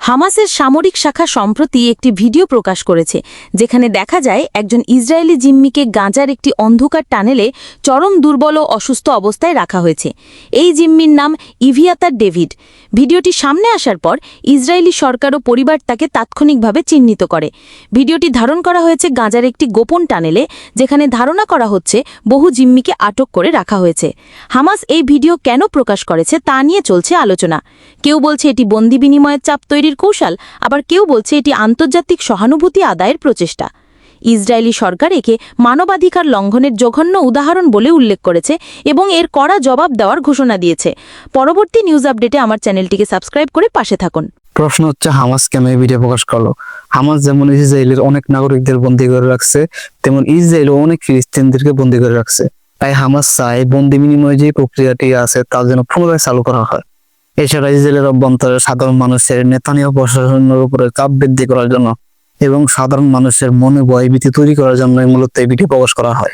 হামাসের সামরিক শাখা সম্প্রতি একটি ভিডিও প্রকাশ করেছে যেখানে দেখা যায় একজন ইসরায়েলি জিম্মিকে গাজার একটি অন্ধকার টানেলে চরম দুর্বল ও অসুস্থ অবস্থায় রাখা হয়েছে। এই জিম্মির নাম ইভিয়াতার ডেভিড। ভিডিওটি সামনে আসার পর ইসরায়েলি সরকার ও পরিবার তাকে তাৎক্ষণিকভাবে চিহ্নিত করে। ভিডিওটি ধারণ করা হয়েছে গাজার একটি গোপন টানেলে, যেখানে ধারণা করা হচ্ছে বহু জিম্মিকে আটক করে রাখা হয়েছে। হামাস এই ভিডিও কেন প্রকাশ করেছে তা নিয়ে চলছে আলোচনা। কেউ বলছে এটি বন্দি বিনিময়ের চাপ তৈরির কৌশল, আবার কেউ বলছে এটি আন্তর্জাতিক সহানুভূতি আদায়ের প্রচেষ্টা। ইসরায়েলি সরকার একে মানবাধিকার লঙ্ঘনের জঘন্য উদাহরণ বলে উল্লেখ করেছে এবং এর কড়া জবাব দেওয়ার ঘোষণা দিয়েছে। পরবর্তী নিউজ আপডেটে আমার চ্যানেলটিকে সাবস্ক্রাইব করে পাশে থাকুন। প্রশ্ন হচ্ছে, হামাস কেন এই ভিডিও প্রকাশ করলো? হামাস যেমন ইসরায়েলের অনেক নাগরিকদের বন্দী করে রাখছে, তেমন ইসরায়েলও অনেক ফিলিস্তিনদেরকে বন্দী করে রাখছে। তাই হামাস চায় বন্দী বিনিময় যে প্রক্রিয়াটি আছে তা যেন পুনরায় চালু করা হয়। এছাড়া ইসরায়েলের অভ্যন্তরে সাধারণ মানুষের নেতানিয়াহু প্রশাসনের উপরে চাপ বৃদ্ধি করার জন্য এবং সাধারণ মানুষের মনে ভয়ভীতি তৈরি করার জন্য মূলত এই ভিডিও প্রকাশ করা হয়।